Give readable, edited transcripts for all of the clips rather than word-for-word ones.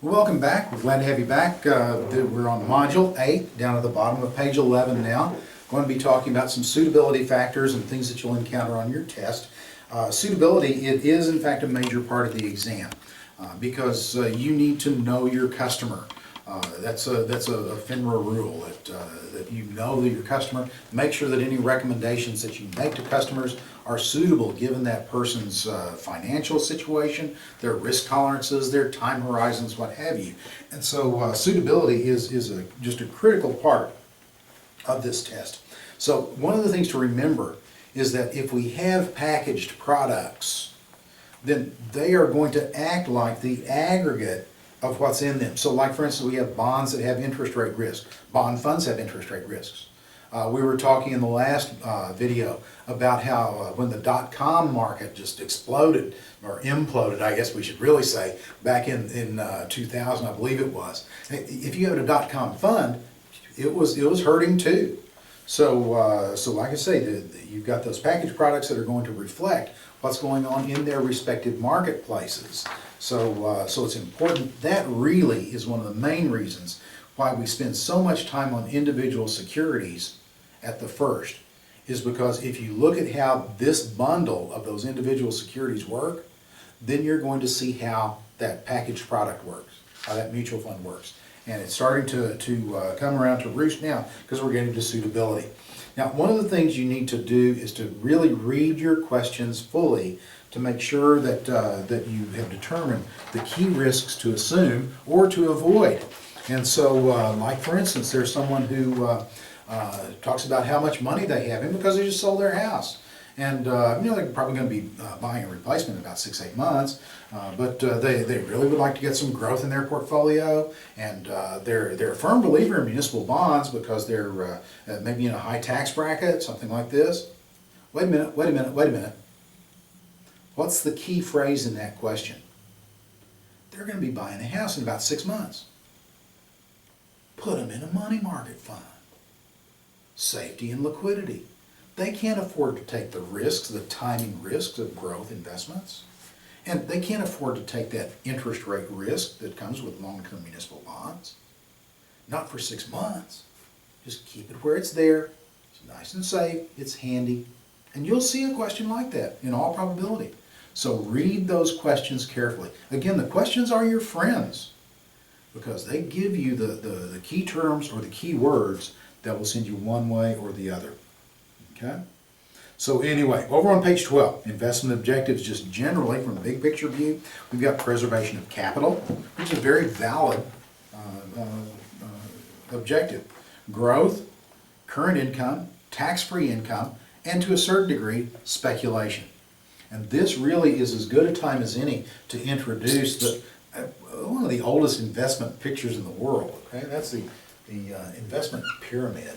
Well, welcome back. We're glad to have you back. We're on Module 8, down at the bottom of page 11 now. Going to be talking about some suitability factors and things that you'll encounter on your test. Suitability, it is in fact a major part of the exam because you need to know your customer. That's a FINRA rule that you know your customer. Make sure that any recommendations that you make to customers are suitable given that person's financial situation, their risk tolerances, their time horizons, what have you. And so suitability is just a critical part of this test. So one of the things to remember is that if we have packaged products, then they are going to act like the aggregate of what's in them. So like for instance, we have bonds that have interest rate risk. Bond funds have interest rate risks. We were talking in the last video about how when the dot-com market just exploded, or imploded, I guess we should really say, back in 2000, I believe it was. If you had a dot-com fund, it was hurting too. So like I say, you've got those packaged products that are going to reflect what's going on in their respective marketplaces. So it's important. That really is one of the main reasons why we spend so much time on individual securities at the first, is because if you look at how this bundle of those individual securities work, then you're going to see how that packaged product works, how that mutual fund works. And it's starting to come around to roost now because we're getting to suitability. Now, one of the things you need to do is to really read your questions fully to make sure that, that you have determined the key risks to assume or to avoid. And so, like for instance, there's someone who talks about how much money they have in because they just sold their house. And they're probably going to be buying a replacement in about 6-8 months, but they really would like to get some growth in their portfolio, and they're a firm believer in municipal bonds because they're maybe in a high tax bracket, something like this. Wait a minute. What's the key phrase in that question? They're going to be buying a house in about 6 months. Put them in a money market fund. Safety and liquidity. They can't afford to take the risks, the timing risks of growth investments. And they can't afford to take that interest rate risk that comes with long-term municipal bonds. Not for 6 months. Just keep it where it's there. It's nice and safe. It's handy. And you'll see a question like that in all probability. So read those questions carefully. Again, the questions are your friends because they give you the key terms or the key words that will send you one way or the other. Okay? So anyway, over on page 12, investment objectives just generally from a big picture view, we've got preservation of capital, which is a very valid objective. Growth, current income, tax-free income, and to a certain degree, speculation. And this really is as good a time as any to introduce one of the oldest investment pictures in the world. Okay? That's the investment pyramid.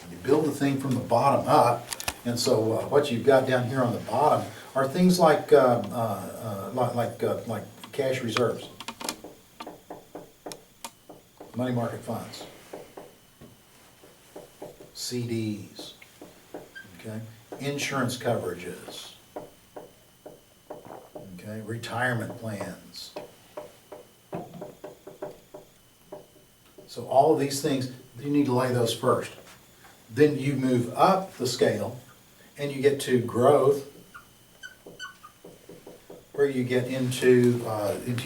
You build the thing from the bottom up, and so what you've got down here on the bottom are things like cash reserves, money market funds, CDs, okay, insurance coverages, okay, retirement plans. So all of these things, you need to lay those first. Then you move up the scale and you get to growth, where you get into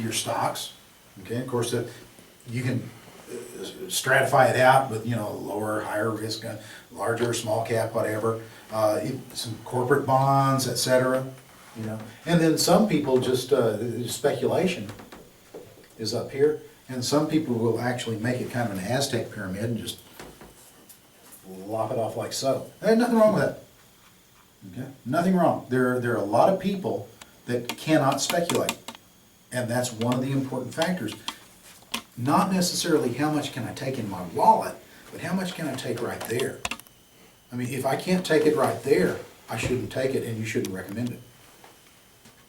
your stocks. Okay, of course you can stratify it out with lower, higher risk, larger, small cap, whatever. Some corporate bonds, etc. And then some people just speculation is up here, and some people will actually make it kind of an Aztec pyramid and just lop it off like so. There's nothing wrong with that. Okay? Nothing wrong. There are a lot of people that cannot speculate. And that's one of the important factors. Not necessarily how much can I take in my wallet, but how much can I take right there. I mean, if I can't take it right there, I shouldn't take it and you shouldn't recommend it.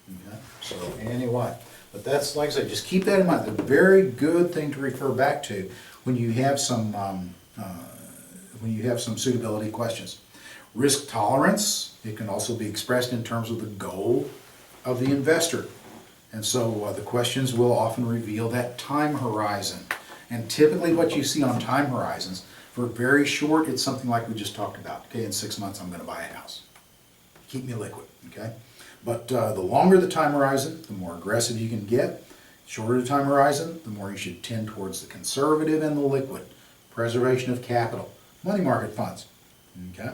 Okay? So anyway, but that's, like I said, just keep that in mind. It's a very good thing to refer back to when you have some suitability questions. Risk tolerance, it can also be expressed in terms of the goal of the investor. And so the questions will often reveal that time horizon. And typically what you see on time horizons, for very short, it's something like we just talked about. Okay, in 6 months I'm going to buy a house. Keep me liquid, okay? But the longer the time horizon, the more aggressive you can get. Shorter the time horizon, the more you should tend towards the conservative and the liquid. Preservation of capital, money market funds, okay?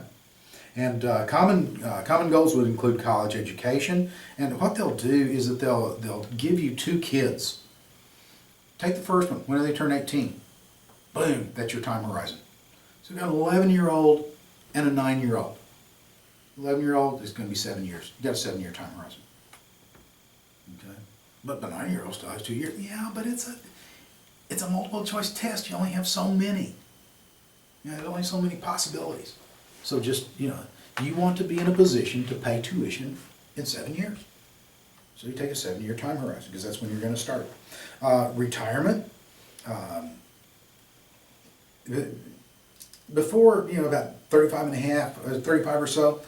And common goals would include college education. And what they'll do is that they'll give you 2 kids. Take the first one, when do they turn 18? Boom, that's your time horizon. So you've got an 11-year-old and a 9-year-old. 11-year-old is going to be 7 years. You've got a 7-year time horizon. Okay? But the 9-year-old still has 2 years. Yeah, but it's a multiple choice test. You only have so many. There's only so many possibilities. So just, you want to be in a position to pay tuition in 7 years. So you take a 7-year time horizon because that's when you're going to start. Retirement. Before, about 35 and a half, 35 or so,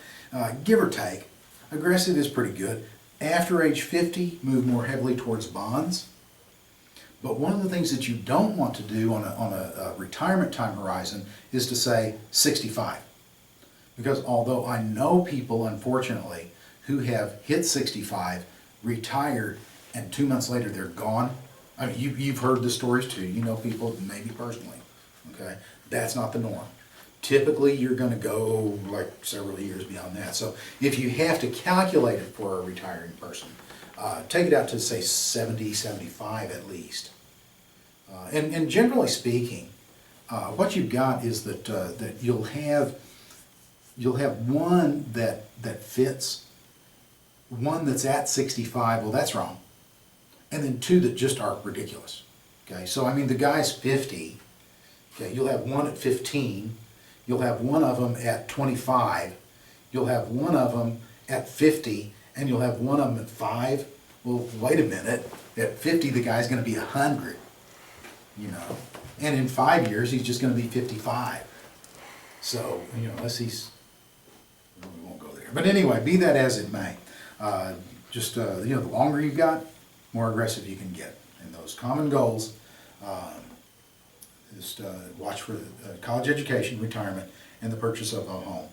give or take, aggressive is pretty good. After age 50, move more heavily towards bonds. But one of the things that you don't want to do on a retirement time horizon is to say 65. Because although I know people, unfortunately, who have hit 65, retired, and 2 months later they're gone. I mean, you've heard the stories too. You know people, maybe personally. Okay, that's not the norm. Typically, you're going to go like several years beyond that. So if you have to calculate it for a retiring person, take it out to say 70, 75 at least. And generally speaking, what you've got is that you'll have one that fits, one that's at 65. Well, that's wrong, and then 2 that just are ridiculous. Okay, so I mean the guy's 50. Okay, you'll have one at 15. You'll have one of them at 25, you'll have one of them at 50, and you'll have one of them at 5. Well, wait a minute, at 50 the guy's going to be 100, and in 5 years he's just going to be 55. So, unless he's, we won't go there. But anyway, be that as it may, the longer you've got, more aggressive you can get. And those common goals, just watch for college education, retirement, and the purchase of a home.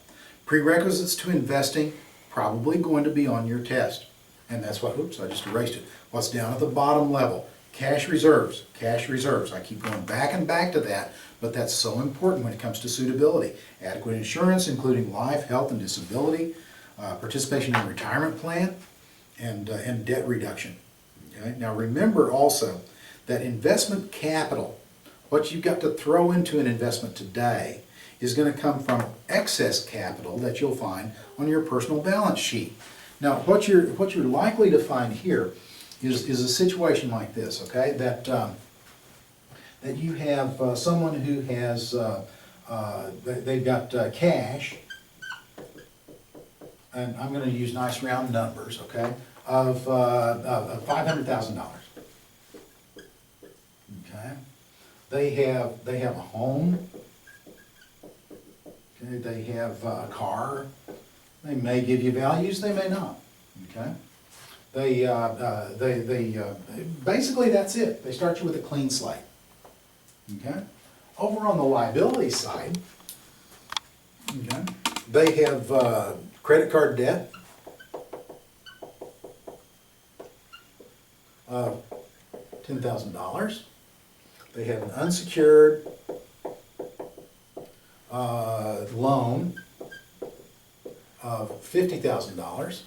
Prerequisites to investing, probably going to be on your test. And that's what, oops, I just erased it. What's down at the bottom level? Cash reserves, cash reserves. I keep going back and back to that, but that's so important when it comes to suitability. Adequate insurance, including life, health, and disability, participation in a retirement plan, and debt reduction. Okay? Now remember also that investment capital, what you've got to throw into an investment today, is going to come from excess capital that you'll find on your personal balance sheet. Now, what you're likely to find here is a situation like this, okay? That you have someone who has they've got cash, and I'm going to use nice round numbers, okay? Of $500,000. Okay. They have a home. Okay. They have a car. They may give you values. They may not. Okay. They basically that's it. They start you with a clean slate. Okay. Over on the liability side, okay, they have credit card debt of $10,000. They have an unsecured loan of $50,000.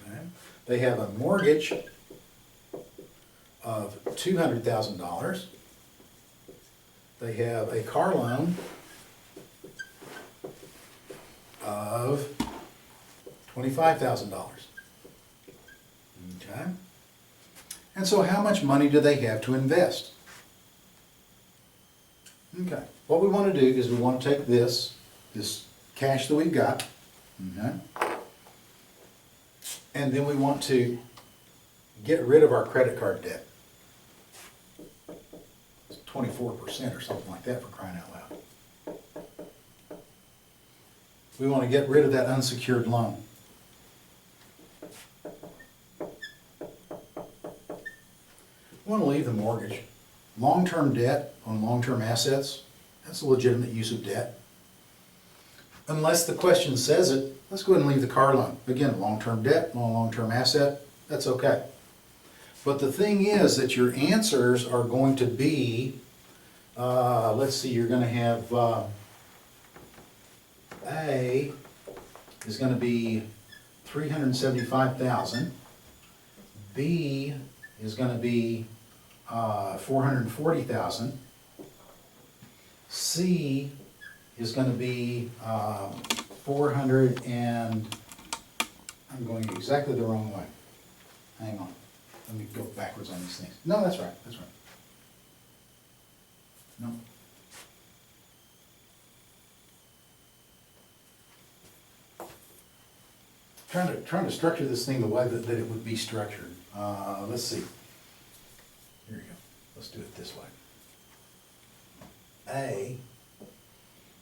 Okay. They have a mortgage of $200,000. They have a car loan of $25,000. Okay. And so how much money do they have to invest? Okay. What we want to do is we want to take this cash that we've got, okay, and then we want to get rid of our credit card debt. It's 24% or something like that, for crying out loud. We want to get rid of that unsecured loan. want to leave the mortgage. Long-term debt on long-term assets, that's a legitimate use of debt. Unless the question says it, let's go ahead and leave the car loan. Again, long-term debt on a long-term asset, that's okay. But the thing is that your answers are going to be, let's see, you're going to have A is going to be 375,000. B is going to be 440,000. C is going to be 400 and, I'm going exactly the wrong way. Hang on. Let me go backwards on these things. No, that's right, that's right. No. Trying to structure this thing the way that it would be structured. Let's see. Here we go. Let's do it this way. A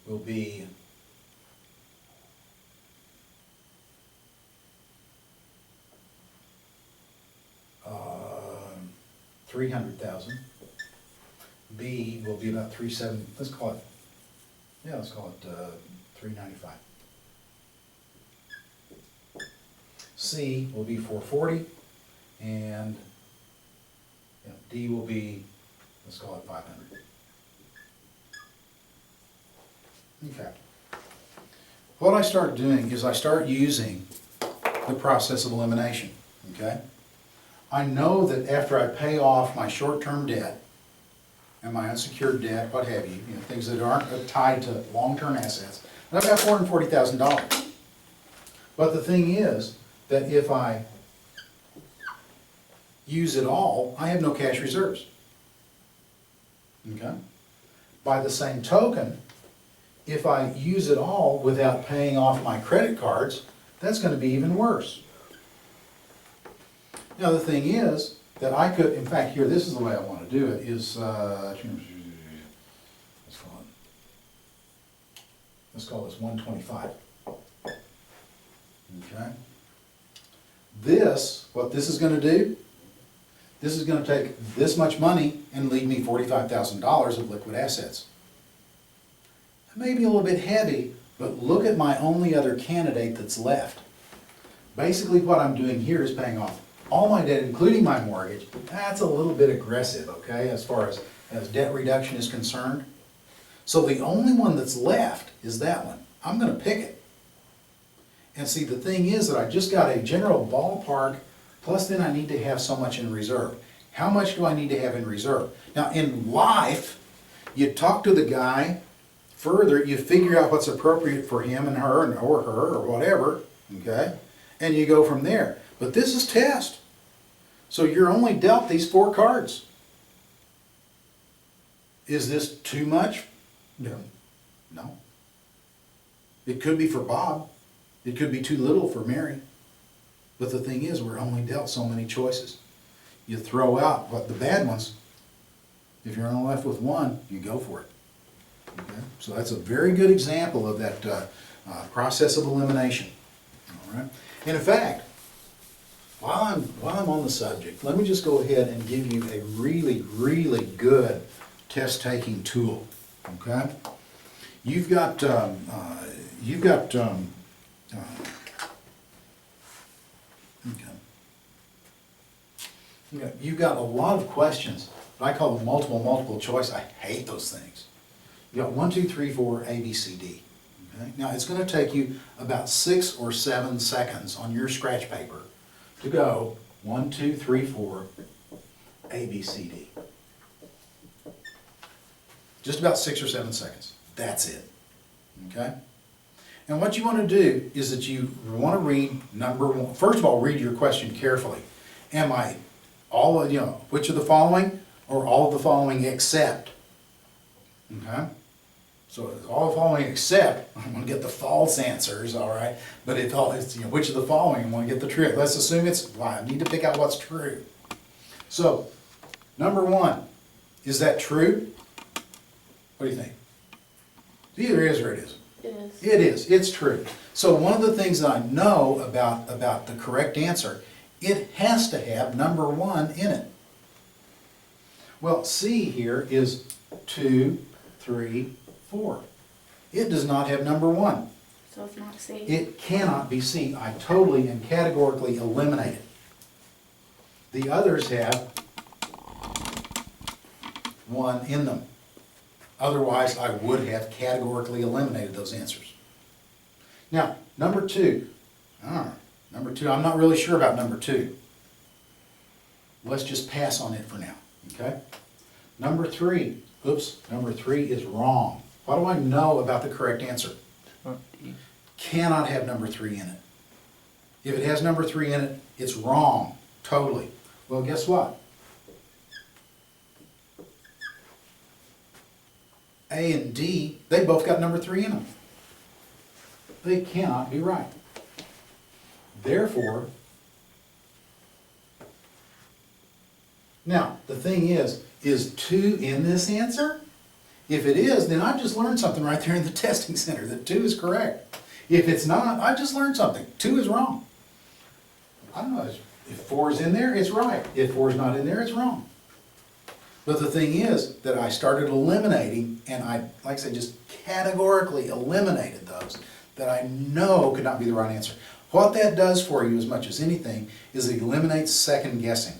will be 300,000. B will be about 370. Let's call it. Yeah, let's call it 395. C will be 440, and D will be, let's call it 500. Okay. What I start doing is I start using the process of elimination. Okay. I know that after I pay off my short-term debt and my unsecured debt, what have you, things that aren't tied to long-term assets, I've got $440,000. But the thing is that if I use it all, I have no cash reserves. Okay? By the same token, if I use it all without paying off my credit cards, that's going to be even worse. Now the thing is that I could, in fact, here, this is the way I want to do it, is, let's call this 125. Okay? This, what this is going to do, this is going to take this much money and leave me $45,000 of liquid assets. It may be a little bit heavy, but look at my only other candidate that's left. Basically what I'm doing here is paying off all my debt, including my mortgage. That's a little bit aggressive, okay, as far as debt reduction is concerned. So the only one that's left is that one. I'm going to pick it. And see, the thing is that I just got a general ballpark, plus then I need to have so much in reserve. How much do I need to have in reserve? Now in life, you talk to the guy further, you figure out what's appropriate for him and her, or her, or whatever, okay? And you go from there. But this is test. So you're only dealt these 4 cards. Is this too much? No. No. It could be for Bob. It could be too little for Mary. But the thing is, we're only dealt so many choices. You throw out the bad ones. If you're only left with one, you go for it. Okay? So that's a very good example of that process of elimination. All right? And in fact, while I'm on the subject, let me just go ahead and give you a really, really good test-taking tool. Okay? You've got you've got a lot of questions. I call them multiple choice. I hate those things. You got 1, 2, 3, 4, A, B, C, D. Okay? Now it's going to take you about 6 or 7 seconds on your scratch paper to go 1, 2, 3, 4, A, B, C, D. Just about 6 or 7 seconds. That's it. Okay? And what you want to do is that you want to read number 1. First of all, read your question carefully. Am I all, which of the following, or all of the following except? Okay? So it's all the following except, I'm going to get the false answers, all right? But if it's which of the following, I want to get the true. Let's assume I need to pick out what's true. So, number 1, is that true? What do you think? It either is or it isn't. It is. It is. It's true. So one of the things that I know about the correct answer, it has to have number 1 in it. Well, C here is 2, 3, 4. It does not have number 1. So it's not C. It cannot be C. I totally and categorically eliminate it. The others have 1 in them. Otherwise, I would have categorically eliminated those answers. Now, number 2. Number 2, I'm not really sure about number 2. Let's just pass on it for now, okay? Number 3, number 3 is wrong. What do I know about the correct answer? Cannot have number 3 in it. If it has number 3 in it, it's wrong, totally. Well, guess what? A and D, they both got number 3 in them. They cannot be right. Therefore, now, the thing is 2 in this answer? If it is, then I just learned something right there in the testing center, that 2 is correct. If it's not, I just learned something. 2 is wrong. I don't know, if 4 is in there, it's right. If 4 is not in there, it's wrong. But the thing is that I started eliminating, and I, like I said, just categorically eliminated those that I know could not be the right answer. What that does for you as much as anything is it eliminates second guessing.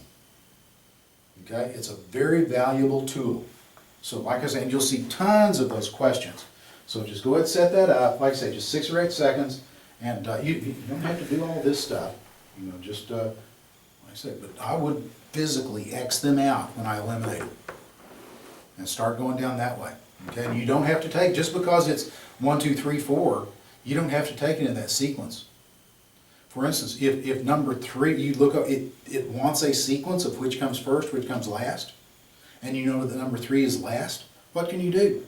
Okay, it's a very valuable tool. So like I said, you'll see tons of those questions. So just go ahead and set that up. Like I say, just 6 or 8 seconds, and you don't have to do all this stuff. You know, just like I said, but I would physically X them out when I eliminate them, and start going down that way. Okay, and you don't have to take, just because it's 1, 2, 3, 4, you don't have to take it in that sequence. For instance, if number 3, you look up, it wants a sequence of which comes first, which comes last, and you know that number 3 is last, what can you do?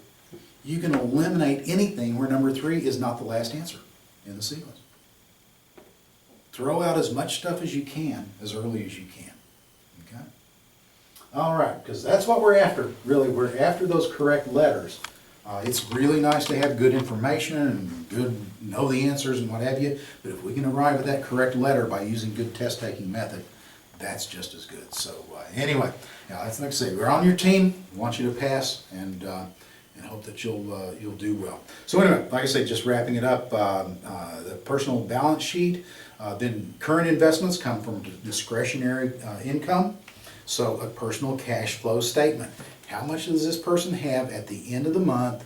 You can eliminate anything where number 3 is not the last answer in the sequence. Throw out as much stuff as you can, as early as you can. Okay? All right, because that's what we're after, really. We're after those correct letters. It's really nice to have good information and know the answers and what have you, but if we can arrive at that correct letter by using good test-taking method, that's just as good. So anyway, that's like I say, we're on your team. We want you to pass, and hope that you'll do well. So anyway, like I say, just wrapping it up, the personal balance sheet, then current investments come from discretionary income. So a personal cash flow statement. How much does this person have at the end of the month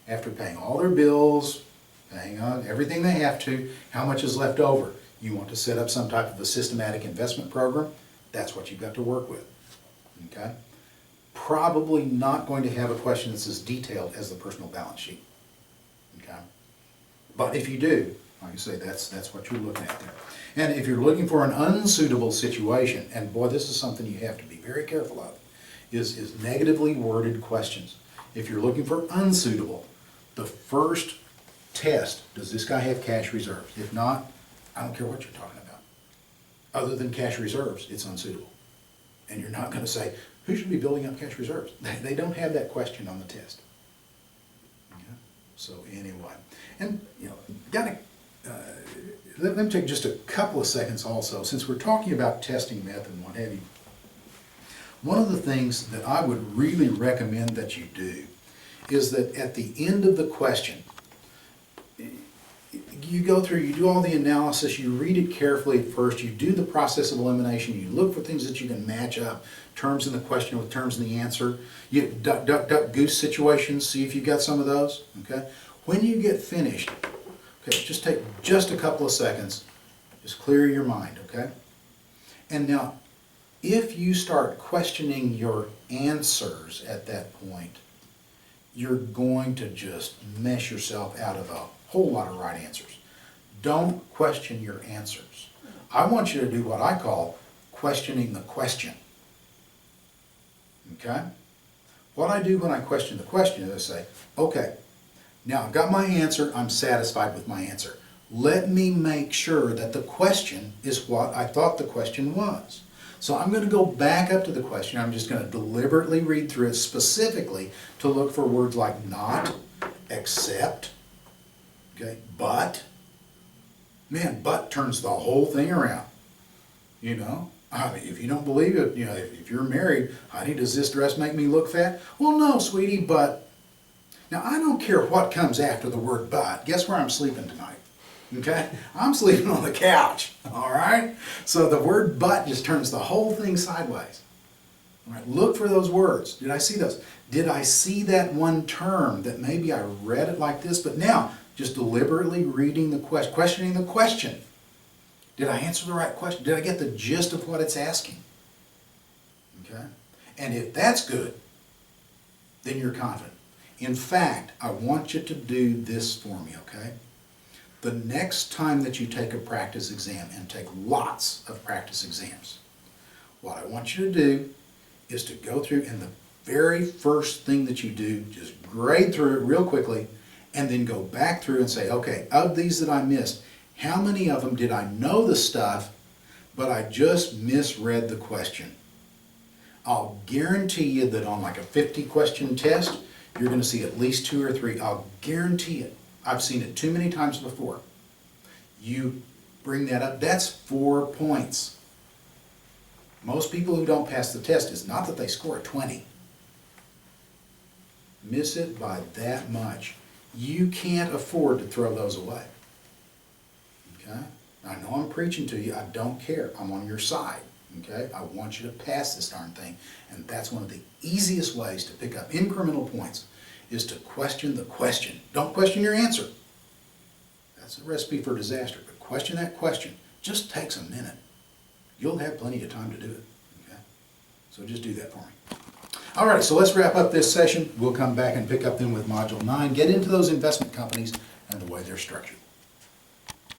after paying all their bills, paying on everything they have to, how much is left over? You want to set up some type of a systematic investment program, that's what you've got to work with, okay? Probably not going to have a question that's as detailed as the personal balance sheet, okay? But if you do, like I say, that's what you're looking at there. And if you're looking for an unsuitable situation, and boy, this is something you have to be very careful of, is negatively worded questions. If you're looking for unsuitable, the first test, does this guy have cash reserves? If not, I don't care what you're talking about. Other than cash reserves, it's unsuitable. And you're not going to say, who should be building up cash reserves? They don't have that question on the test. Okay? So anyway, and let me take just a couple of seconds also, since we're talking about testing method and what have you. One of the things that I would really recommend that you do is that at the end of the question, you go through, you do all the analysis, you read it carefully at first, you do the process of elimination, you look for things that you can match up, terms in the question with terms in the answer, you duck, goose situations, see if you've got some of those, okay? When you get finished, okay, just take just a couple of seconds, just clear your mind, okay? And now, if you start questioning your answers at that point, you're going to just mess yourself out of a whole lot of right answers. Don't question your answers. I want you to do what I call questioning the question. Okay? What I do when I question the question is I say, okay, now I've got my answer, I'm satisfied with my answer. Let me make sure that the question is what I thought the question was. So I'm going to go back up to the question. I'm just going to deliberately read through it specifically to look for words like not, except, okay, but. Man, but turns the whole thing around, you know. If you don't believe it, if you're married, honey, does this dress make me look fat? Well, no, sweetie, but. Now, I don't care what comes after the word but. Guess where I'm sleeping tonight? Okay? I'm sleeping on the couch, all right? So the word but just turns the whole thing sideways. All right, look for those words. Did I see those? Did I see that one term that maybe I read it like this, but now just deliberately reading the question, questioning the question. Did I answer the right question? Did I get the gist of what it's asking? Okay? And if that's good, then you're confident. In fact, I want you to do this for me, okay? The next time that you take a practice exam, and take lots of practice exams, what I want you to do is to go through, and the very first thing that you do, just grade through it real quickly, and then go back through and say, okay, of these that I missed, how many of them did I know the stuff, but I just misread the question? I'll guarantee you that on like a 50-question test, you're going to see at least 2 or 3. I'll guarantee it. I've seen it too many times before. You bring that up, that's 4 points. Most people who don't pass the test, is not that they score a 20. Miss it by that much. You can't afford to throw those away. Okay? I know I'm preaching to you. I don't care. I'm on your side. Okay? I want you to pass this darn thing. And that's one of the easiest ways to pick up incremental points, is to question the question. Don't question your answer. That's a recipe for disaster. But question that question. Just takes a minute. You'll have plenty of time to do it. Okay? So just do that for me. All right, so let's wrap up this session. We'll come back and pick up then with Module 9. Get into those investment companies and the way they're structured.